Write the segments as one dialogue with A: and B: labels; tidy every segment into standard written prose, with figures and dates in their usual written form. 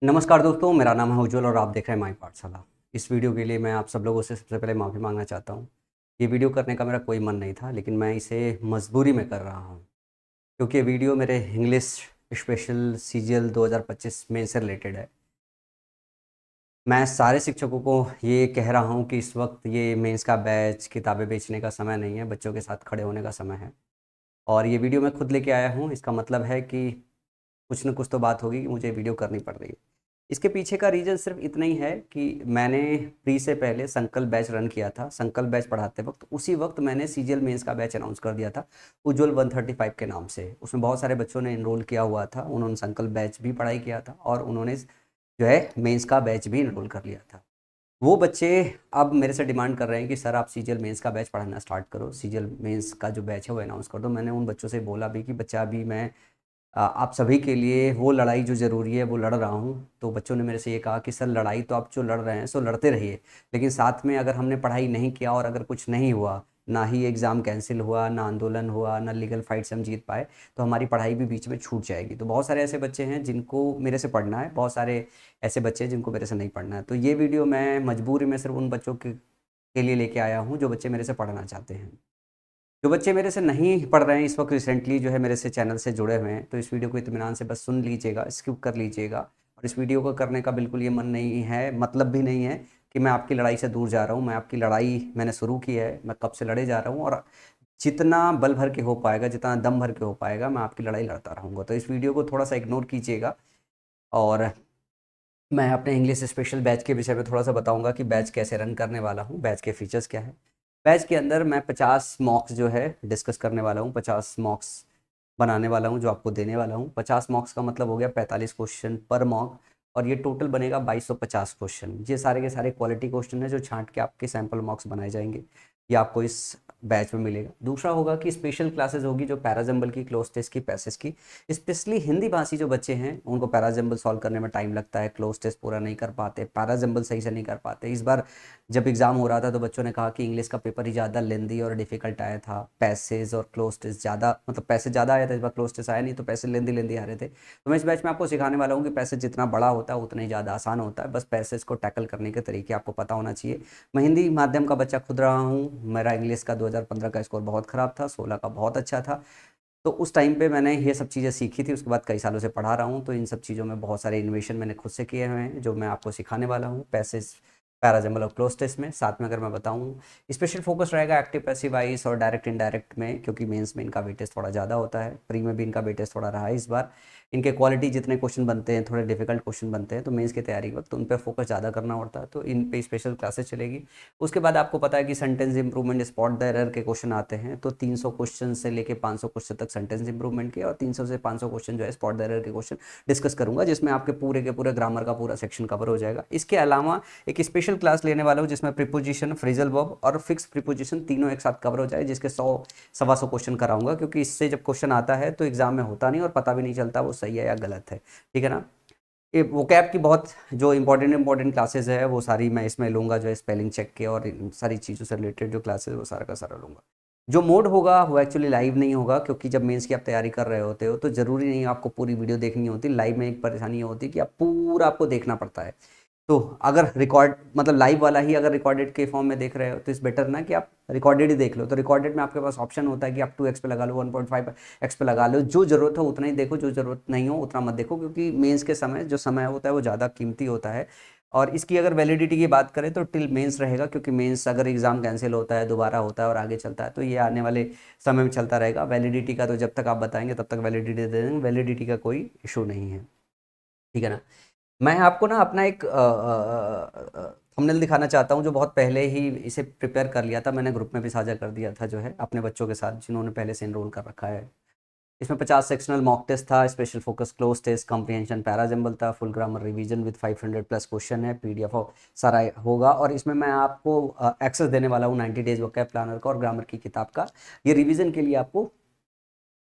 A: नमस्कार दोस्तों, मेरा नाम है उज्ज्वल और आप देख रहे हैं माई पाठशाला। इस वीडियो के लिए मैं आप सब लोगों से सबसे पहले माफ़ी मांगना चाहता हूँ। ये वीडियो करने का मेरा कोई मन नहीं था, लेकिन मैं इसे मजबूरी में कर रहा हूँ क्योंकि ये वीडियो मेरे इंग्लिश स्पेशल सीजीएल 2025 में से रिलेटेड है। मैं सारे शिक्षकों को ये कह रहा हूँ कि इस वक्त ये मेंस का बैच किताबें बेचने का समय नहीं है, बच्चों के साथ खड़े होने का समय है। और ये वीडियो मैं खुद लेके आया हूँ, इसका मतलब है कि कुछ न कुछ तो बात होगी कि मुझे वीडियो करनी पड़ रही है। इसके पीछे का रीज़न सिर्फ इतना ही है कि मैंने प्री से पहले संकल्प बैच रन किया था। संकल्प बैच पढ़ाते वक्त उसी वक्त मैंने सीजीएल मेंस का बैच अनाउंस कर दिया था, उज्ज्वल 135 के नाम से। उसमें बहुत सारे बच्चों ने एनरोल किया हुआ था, उन्होंने संकल्प बैच भी पढ़ाई किया था और उन्होंने जो है मेंस का बैच भी एनरोल कर लिया था। वो बच्चे अब मेरे से डिमांड कर रहे हैं कि सर आप सीजीएल मेंस का बैच पढ़ाना स्टार्ट करो, सीजीएल मेंस का जो बैच है वो अनाउंस कर दो। मैंने उन बच्चों से बोला भी कि बच्चा अभी मैं आप सभी के लिए वो लड़ाई जो ज़रूरी है वो लड़ रहा हूँ। तो बच्चों ने मेरे से ये कहा कि सर लड़ाई तो आप जो लड़ रहे हैं सो लड़ते रहिए, लेकिन साथ में अगर हमने पढ़ाई नहीं किया और अगर कुछ नहीं हुआ, ना ही एग्ज़ाम कैंसिल हुआ, ना आंदोलन हुआ, ना लीगल फाइट से हम जीत पाए, तो हमारी पढ़ाई भी बीच में छूट जाएगी। तो बहुत सारे ऐसे बच्चे हैं जिनको मेरे से पढ़ना है, बहुत सारे ऐसे बच्चे हैं जिनको मेरे से नहीं पढ़ना है। तो ये वीडियो मैं मजबूरी में सिर्फ उन बच्चों के लिए लेके आया हूँ जो बच्चे मेरे से पढ़ना चाहते हैं। जो बच्चे मेरे से नहीं पढ़ रहे हैं इस वक्त रिसेंटली जो है मेरे से चैनल से जुड़े हुए हैं, तो इस वीडियो को इत्मीनान से बस सुन लीजिएगा, स्किप कर लीजिएगा। और इस वीडियो को करने का बिल्कुल ये मन नहीं है, मतलब भी नहीं है कि मैं आपकी लड़ाई से दूर जा रहा हूँ। मैं आपकी लड़ाई मैंने शुरू की है, मैं कब से लड़े जा रहा हूँ और जितना बल भर के हो पाएगा, जितना दम भर के हो पाएगा, मैं आपकी लड़ाई लड़ता रहूँगा। तो इस वीडियो को थोड़ा सा इग्नोर कीजिएगा और मैं अपने इंग्लिश स्पेशल बैच के विषय में थोड़ा सा बताऊंगा कि बैच कैसे रन करने वाला हूँ, बैच के फीचर्स क्या है। बैच के अंदर मैं 50 मॉक्स जो है डिस्कस करने वाला हूँ, 50 मॉक्स बनाने वाला हूँ जो आपको देने वाला हूँ। 50 मॉक्स का मतलब हो गया 45 क्वेश्चन पर मॉक, और ये टोटल बनेगा 2250 क्वेश्चन। ये सारे के सारे क्वालिटी क्वेश्चन है जो छांट के आपके सैम्पल मॉक्स बनाए जाएंगे, ये आपको इस बैच में मिलेगा। दूसरा होगा कि स्पेशल क्लासेस होगी जो पैराजम्बल की, क्लोज टेस्ट की, पैसेज की। स्पेशली हिंदी भाषी जो बच्चे हैं उनको पैराजम्बल सॉल्व करने में टाइम लगता है, क्लोज टेस्ट पूरा नहीं कर पाते, पैराजम्बल सही से नहीं कर पाते। इस बार जब एग्ज़ाम हो रहा था तो बच्चों ने कहा कि इंग्लिश का पेपर ही ज़्यादा लेंदी और डिफिकल्ट आया था, पैसेज और क्लोज टेस्ट ज़्यादा, मतलब पैसेज ज़्यादा आया था इस बार, क्लोज टेस्ट आया नहीं, तो पैसे लेंदी लेंदी आ रहे थे। तो मैं इस बैच में आपको सिखाने वाला हूँ कि पैसेज जितना बड़ा होता है उतना ही ज़्यादा आसान होता है, बस पैसेज को टैकल करने के तरीके आपको पता होना चाहिए। मैं हिंदी माध्यम का बच्चा खुद रहा हूँ, मेरा इंग्लिश का 2015 का स्कोर बहुत ख़राब था, 16 का बहुत अच्छा था। तो उस टाइम पे मैंने ये सब चीज़ें सीखी थी, उसके बाद कई सालों से पढ़ा रहा हूँ, तो इन सब चीज़ों में बहुत सारे इन्वेशन मैंने खुद से किए हुए हैं जो मैं आपको सिखाने वाला हूँ पैसेज, पैराजम्बल और क्लोज टेस्ट में। साथ में अगर मैं बताऊँ, स्पेशल फोकस रहेगा एक्टिव पैसिव वॉइस और डायरेक्ट इनडायरेक्ट में, क्योंकि मेंस में इनका वेटेज थोड़ा ज़्यादा होता है, प्री में भी इनका वेटेज थोड़ा रहा है इस बार। इनके क्वालिटी जितने क्वेश्चन बनते हैं, थोड़े डिफिकल्ट क्वेश्चन बनते हैं, तो मेंस की तैयारी वक्त उन पर फोकस ज़्यादा करना पड़ता है, तो इन पे स्पेशल क्लासेस चलेगी। उसके बाद आपको पता है कि sentence improvement, spot the error के क्वेश्चन आते हैं, तो 300 क्वेश्चन से लेके 500 क्वेश्चन तक सेंटेंस इंप्रूवमेंट के और 300 से 500 क्वेश्चन जो है स्पॉट द एरर के क्वेश्चन डिस्कस करूंगा, जिसमें आपके पूरे के पूरे ग्रामर का पूरा सेक्शन कवर हो जाएगा। इसके अलावा एक स्पेशल क्लास लेने वाला हूँ जिसमें प्रीपोजिशन, फ्रेजल वर्ब और फिक्स प्रीपोजिशन तीनों एक साथ कवर हो जाए, जिसके 100 सवा 100 क्वेश्चन कराऊंगा, क्योंकि इससे जब क्वेश्चन आता है तो एग्जाम में होता नहीं और पता भी नहीं चलता वो सही है या गलत है। ठीक है ना। ये वोकैब की बहुत जो इंपॉर्टेंट क्लासेस है वो सारी मैं इसमें लूँगा, जो है स्पेलिंग चेक के और इन सारी चीज़ों से रिलेटेड जो क्लासेस वो सारा का सारा लूँगा। जो मोड होगा वो एक्चुअली लाइव नहीं होगा, क्योंकि जब मेंस की आप तैयारी कर रहे होते हो तो ज़रूरी नहीं आपको पूरी वीडियो देखनी होती। लाइव में एक परेशानी ये होती है कि आप पूरा आपको देखना पड़ता है। तो अगर रिकॉर्ड मतलब लाइव वाला ही अगर रिकॉर्डेड के फॉर्म में देख रहे हो तो इस बेटर ना कि आप रिकॉर्डेड ही देख लो। तो रिकॉर्डेड में आपके पास ऑप्शन होता है कि आप 2x पे लगा लो, 1.5x पे लगा लो, जो ज़रूरत हो उतना ही देखो, जो ज़रूरत नहीं हो उतना मत देखो, क्योंकि मेंस के समय जो समय होता है वो ज़्यादा कीमती होता है। और इसकी अगर वैलिडिटी की बात करें तो टिल मेंस रहेगा, क्योंकि मेंस अगर एग्ज़ाम कैंसिल होता है, दोबारा होता है और आगे चलता है तो ये आने वाले समय में चलता रहेगा। वैलिडिटी का तो जब तक आप बताएंगे तब तक वैलिडिटी दे देंगे, वैलिडिटी का कोई इशू नहीं है। ठीक है ना। मैं आपको ना अपना एक थंबनेल दिखाना चाहता हूँ जो बहुत पहले ही इसे प्रिपेयर कर लिया था, मैंने ग्रुप में भी साझा कर दिया था, जो है अपने बच्चों के साथ जिन्होंने पहले से इनरोल कर रखा है। इसमें 50 सेक्शनल मॉक टेस्ट था, special focus cloze test, comprehension parajumble था, full grammar revision with 500 plus question है, पीडीएफ सारा होगा। और इसमें मैं आपको एक्सेस देने वाला हूँ 90 डेज वोकैब प्लानर का और ग्रामर की किताब का, ये रिवीजन के लिए आपको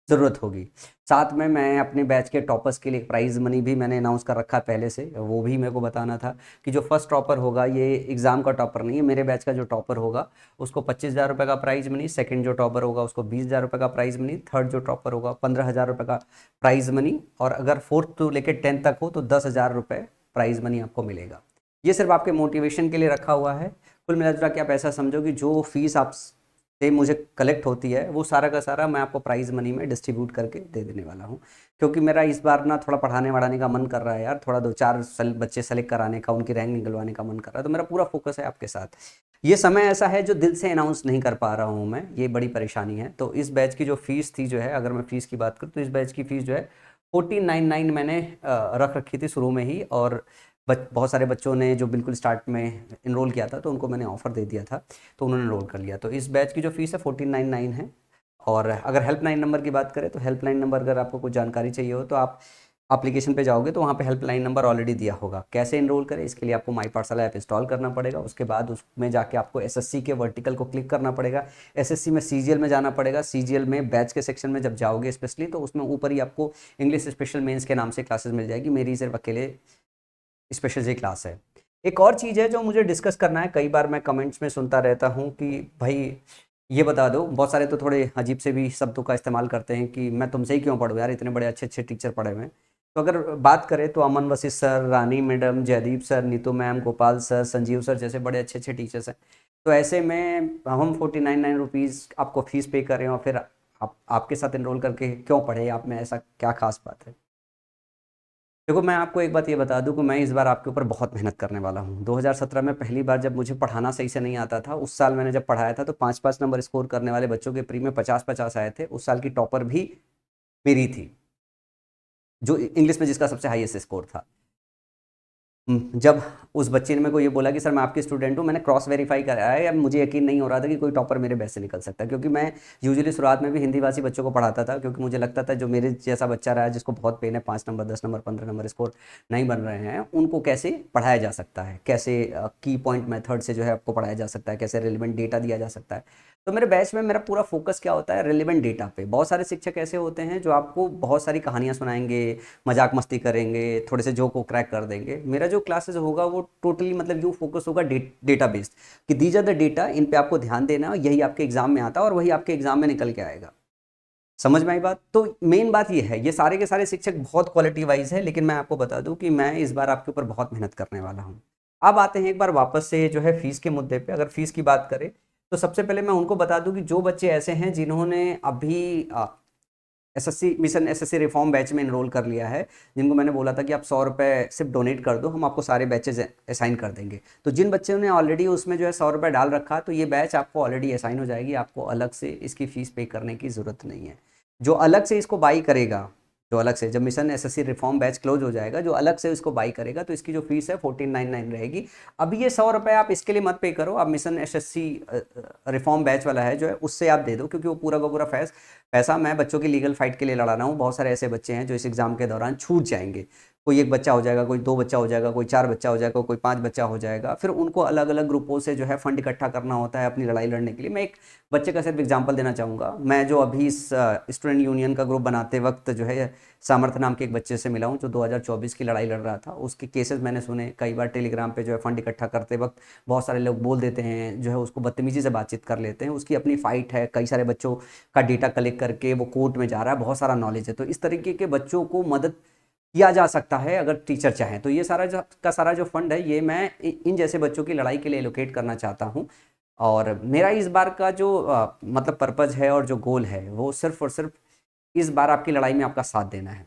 A: ज़रूरत होगी। साथ में मैं अपने बैच के टॉपर्स के लिए प्राइज़ मनी भी मैंने अनाउंस कर रखा है पहले से, वो भी मेरे को बताना था कि जो फर्स्ट टॉपर होगा, ये एग्ज़ाम का टॉपर नहीं है, मेरे बैच का जो टॉपर होगा उसको 25,000 रुपये का प्राइज़ मनी, सेकंड जो टॉपर होगा उसको 20,000 रुपये का प्राइज़ मनी, थर्ड जो टॉपर होगा 15,000 रुपये का प्राइज़ मनी, और अगर फोर्थ तो लेकर 10th तक हो तो 10,000 रुपये प्राइज़ मनी आपको मिलेगा। ये सिर्फ आपके मोटिवेशन के लिए रखा हुआ है। कुल मिला के आप ऐसा समझो कि जो फीस आप से मुझे कलेक्ट होती है वो सारा का सारा मैं आपको प्राइज़ मनी में डिस्ट्रीब्यूट करके दे देने वाला हूँ। क्योंकि मेरा इस बार ना थोड़ा पढ़ाने वढ़ाने का मन कर रहा है यार, थोड़ा 2-4 बच्चे सेलेक्ट कराने का, उनकी रैंक निकलवाने का मन कर रहा है, तो मेरा पूरा फोकस है आपके साथ। ये समय ऐसा है जो दिल से अनाउंस नहीं कर पा रहा हूँ मैं, ये बड़ी परेशानी है। तो इस बैच की जो फ़ीस थी जो है, अगर मैं फ़ीस की बात करूँ तो इस बैच की फ़ीस जो है 1499 मैंने रख रखी थी शुरू में ही, और बहुत सारे बच्चों ने जो बिल्कुल स्टार्ट में इनरोल किया था तो उनको मैंने ऑफ़र दे दिया था, तो उन्होंने इनरोल कर लिया। तो इस बैच की जो फ़ीस है 1499 है। और अगर हेल्पलाइन नंबर की बात करें तो हेल्पलाइन नंबर, अगर आपको कुछ जानकारी चाहिए हो तो आप एप्लीकेशन पे जाओगे तो वहाँ पे हेल्पलाइन नंबर ऑलरेडी दिया होगा। कैसे इनरोल करें, इसके लिए आपको माई पाठशाला ऐप इंस्टॉल करना पड़ेगा। उसके बाद उसमें जाके आपको एसएससी के वर्टिकल को क्लिक करना पड़ेगा। एसएससी में सीजीएल में जाना पड़ेगा। सीजीएल में बैच के सेक्शन में जब जाओगे स्पेशली, तो उसमें ऊपर ही आपको इंग्लिश स्पेशल मेंस के नाम से क्लासेस मिल जाएगी। मेरी सिर्फ अकेले स्पेशल जी क्लास है। एक और चीज़ है जो मुझे डिस्कस करना है, कई बार मैं कमेंट्स में सुनता रहता हूँ कि भाई ये बता दो, बहुत सारे तो थोड़े अजीब से भी शब्दों का इस्तेमाल करते हैं कि मैं तुमसे ही क्यों पढ़ूँ यार, इतने बड़े अच्छे अच्छे टीचर पढ़े हुए हैं। तो अगर बात करें तो Aman Vashishtha sir, Rani madam, Jaydeep sir, Neetu ma'am, Gopal sir, Sanjeev sir जैसे बड़े अच्छे अच्छे टीचर्स हैं। तो ऐसे में हम 49 रुपीज़ आपको फ़ीस पे करें और फिर आपके साथ इनरोल करके क्यों पढ़े, आप में ऐसा क्या खास बात है। देखो, मैं आपको एक बात ये बता दूं कि मैं इस बार आपके ऊपर बहुत मेहनत करने वाला हूं। 2017 में पहली बार जब मुझे पढ़ाना सही से नहीं आता था, उस साल मैंने जब पढ़ाया था तो 5-5 नंबर स्कोर करने वाले बच्चों के प्री में 50-50 आए थे। उस साल की टॉपर भी मेरी थी, जो इंग्लिश में जिसका सबसे हाईएस्ट स्कोर था। जब उस बच्चे ने मेरे को ये बोला कि सर मैं आपकी स्टूडेंट हूँ, मैंने क्रॉस वेरीफाई कराया है, अब मुझे यकीन नहीं हो रहा था कि कोई टॉपर मेरे बैच से निकल सकता है। क्योंकि मैं यूजुअली शुरुआत में भी हिंदी भाषी बच्चों को पढ़ाता था, क्योंकि मुझे लगता था जो मेरे जैसा बच्चा रहा है जिसको बहुत पेन है, 5 नंबर 10 नंबर 15 नंबर स्कोर नहीं बन रहे हैं, उनको कैसे पढ़ाया जा सकता है, कैसे की पॉइंट मेथड से जो है आपको पढ़ाया जा सकता है, कैसे रिलेवेंट डेटा दिया जा सकता है। तो मेरे बैच में मेरा पूरा फोकस क्या होता है, रिलेवेंट डेटा पे। बहुत सारे शिक्षक ऐसे होते हैं जो आपको बहुत सारी कहानियाँ सुनाएंगे, मजाक मस्ती करेंगे, थोड़े से जोक को क्रैक कर देंगे। मेरा जो क्लासेस होगा वो टोटली मतलब यू फोकस होगा डेटा बेस्ड, कि दीज आर द डेटा, इन पे आपको ध्यान देना, यही आपके एग्जाम में आता है और वही आपके एग्जाम में निकल के आएगा। समझ में आई बात। तो मेन बात ये है, ये सारे के सारे शिक्षक बहुत क्वालिटी वाइज है, लेकिन मैं आपको बता दूं कि मैं इस बार आपके ऊपर बहुत मेहनत करने वाला हूँ। अब आते हैं एक बार वापस से जो है फीस के मुद्दे पे। अगर फीस की बात करें तो सबसे पहले मैं उनको बता दूं कि जो बच्चे ऐसे हैं जिन्होंने अभी SSC mission SSC reform batch में इनरोल कर लिया है, जिनको मैंने बोला था कि आप 100 रुपये सिर्फ डोनेट कर दो, हम आपको सारे बैचेज असाइन कर देंगे। तो जिन बच्चों ने ऑलरेडी उसमें जो है 100 रुपये डाल रखा, तो ये बैच आपको ऑलरेडी असाइन हो जाएगी, आपको अलग से इसकी फ़ीस पे करने की ज़रूरत नहीं है। जो अलग से इसको बाई करेगा, जो अलग से जब mission SSC reform batch close हो जाएगा, जो अलग से इसको बाई करेगा, तो इसकी जो फीस है 1499 रहेगी। अब ये 100 रुपये आप इसके लिए मत पे करो, आप मिशन एसएससी रिफॉर्म बैच वाला है जो है उससे आप दे दो, क्योंकि वो पूरा का पूरा पैसा मैं बच्चों की लीगल फाइट के लिए लड़ा रहा हूँ। बहुत सारे ऐसे बच्चे हैं जो इस एग्ज़ाम के दौरान छूट जाएंगे। कोई 1 बच्चा हो जाएगा, कोई 2 बच्चा हो जाएगा, कोई 4 बच्चा हो जाएगा, कोई 5 बच्चा हो जाएगा। फिर उनको अलग अलग ग्रुपों से जो है फंड इकट्ठा करना होता है अपनी लड़ाई लड़ने के लिए। मैं एक बच्चे का सिर्फ एग्जाम्पल देना चाहूँगा। मैं जो अभी इस स्टूडेंट यूनियन का ग्रुप बनाते वक्त जो है सामर्थ्य नाम के एक बच्चे से मिला हूँ, जो 2024 की लड़ाई लड़ रहा था। उसके केसेस मैंने सुने कई बार। टेलीग्राम पे जो है फंड इकट्ठा करते वक्त बहुत सारे लोग बोल देते हैं, जो है उसको बदतमीजी से बातचीत कर लेते हैं। उसकी अपनी फ़ाइट है, कई सारे बच्चों का डेटा कलेक्ट करके वो कोर्ट में जा रहा है, बहुत सारा नॉलेज है। तो इस तरीके के बच्चों को मदद किया जा सकता है अगर टीचर चाहें। तो ये सारा जो फंड है, ये मैं इन जैसे बच्चों की लड़ाई के लिए एलोकेट करना चाहता हूँ। और मेरा इस बार का जो मतलब पर्पज़ है और जो गोल है, वो सिर्फ और सिर्फ इस बार आपकी लड़ाई में आपका साथ देना है।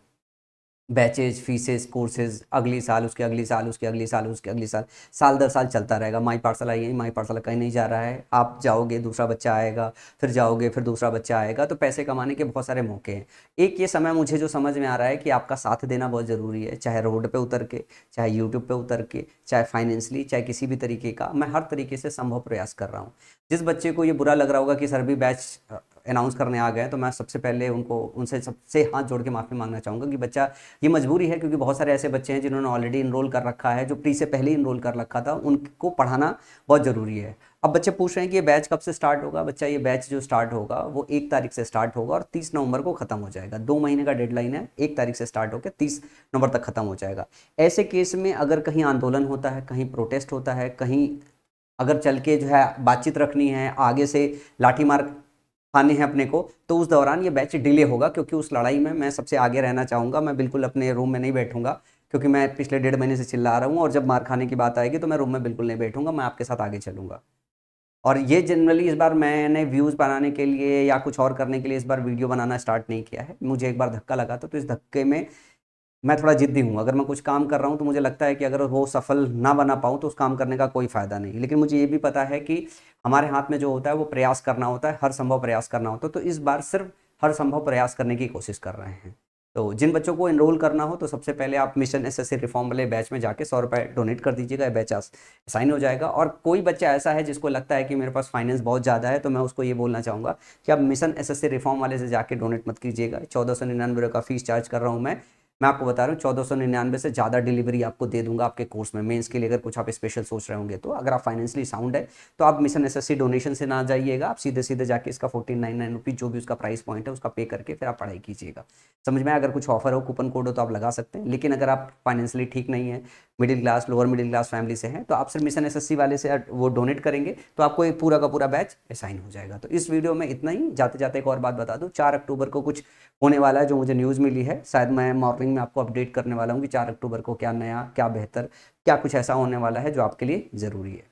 A: बैचेज, फीसेस, कोर्सेज, अगली साल, उसके अगली साल, उसके अगली साल, उसके अगली साल, साल दर साल चलता रहेगा। माई पाठशाला यही, माई पाठशाला कहीं नहीं जा रहा है। आप जाओगे, दूसरा बच्चा आएगा, फिर जाओगे, फिर दूसरा बच्चा आएगा। तो पैसे कमाने के बहुत सारे मौके हैं। एक ये समय मुझे जो समझ में आ रहा है कि आपका साथ देना बहुत ज़रूरी है, चाहे रोड पे उतर के, चाहे यूट्यूब पे उतर के, चाहे फाइनेंशली, चाहे किसी भी तरीके का। मैं हर तरीके से संभव प्रयास कर रहा हूँ। जिस बच्चे को ये बुरा लग रहा होगा कि सर भी बैच अनाउंस करने आ गए, तो मैं सबसे पहले उनसे सबसे हाथ जोड़ के माफ़ी मांगना चाहूँगा कि बच्चा, ये मजबूरी है, क्योंकि बहुत सारे ऐसे बच्चे हैं जिन्होंने ऑलरेडी इनरोल कर रखा है, जो प्री से पहले ही इनरोल कर रखा था, उनको पढ़ाना बहुत ज़रूरी है। अब बच्चे पूछ रहे हैं कि ये बैच कब से स्टार्ट होगा। बच्चा, ये बैच जो स्टार्ट होगा वो 1 तारीख से स्टार्ट होगा और 30 नवंबर को ख़त्म हो जाएगा। 2 महीने का डेडलाइन है। 1 तारीख से स्टार्ट होकर 30 नवंबर तक ख़त्म हो जाएगा। ऐसे केस में अगर कहीं आंदोलन होता है, कहीं प्रोटेस्ट होता है, कहीं अगर चल के जो है बातचीत रखनी है, आगे से लाठी मार खाने हैं अपने को, तो उस दौरान ये बैच डिले होगा, क्योंकि उस लड़ाई में मैं सबसे आगे रहना चाहूँगा। मैं बिल्कुल अपने रूम में नहीं बैठूंगा, क्योंकि मैं पिछले 1.5 महीने से चिल्ला रहा हूँ, और जब मार खाने की बात आएगी तो मैं रूम में बिल्कुल नहीं बैठूंगा, मैं आपके साथ आगे चलूँगा। और ये जनरली इस बार मैंने व्यूज़ बनाने के लिए या कुछ और करने के लिए इस बार वीडियो बनाना स्टार्ट नहीं किया है। मुझे एक बार धक्का लगा था, तो इस धक्के में मैं थोड़ा ज़िद्दी हूँ। अगर मैं कुछ काम कर रहा हूँ तो मुझे लगता है कि अगर वो सफल ना बना पाऊँ तो उस काम करने का कोई फ़ायदा नहीं। लेकिन मुझे ये भी पता है कि हमारे हाथ में जो होता है वो प्रयास करना होता है, हर संभव प्रयास करना होता है। तो इस बार सिर्फ हर संभव प्रयास करने की कोशिश कर रहे हैं। तो जिन बच्चों को एनरोल करना हो तो सबसे पहले आप मिशन एसएससी रिफॉर्म वाले बैच में जाके 100 रुपये डोनेट कर दीजिएगा, बैच साइन हो जाएगा। और कोई बच्चा ऐसा है जिसको लगता है कि मेरे पास फाइनेंस बहुत ज़्यादा है, तो मैं उसको ये बोलना चाहूँगा कि आप मिशन एसएससी रिफॉर्म वाले से जाके डोनेट मत कीजिएगा। 1499 का फीस चार्ज कर रहा हूँ मैं आपको बता रहा हूँ 1499 से ज़्यादा डिलीवरी आपको दे दूंगा आपके कोर्स में। मेंस के लिए अगर कुछ आप स्पेशल सोच रहे होंगे, तो अगर आप फाइनेंशियली साउंड है तो आप मिशन एसएससी डोनेशन से ना जाइएगा, आप सीधे सीधे जाके इसका 1499 रुपीज़ जो भी उसका प्राइस पॉइंट है उसका पे करके फिर आप पढ़ाई कीजिएगा। समझ में? अगर कुछ ऑफर हो, कूपन कोड हो तो आप लगा सकते हैं। लेकिन अगर आप फाइनेंशियली ठीक नहीं है, middle class, lower middle class family से हैं, तो आप सिर्फ मिशन एसएससी वाले से वो डोनेट करेंगे तो आपको एक पूरा का पूरा बैच असाइन हो जाएगा। तो इस वीडियो में इतना ही। जाते जाते एक और बात बता दूं, 4 अक्टूबर को कुछ होने वाला है जो मुझे न्यूज़ मिली है। शायद मैं मॉर्निंग में आपको अपडेट करने वाला हूँ कि 4 अक्टूबर को क्या नया, क्या बेहतर, क्या कुछ ऐसा होने वाला है जो आपके लिए ज़रूरी है।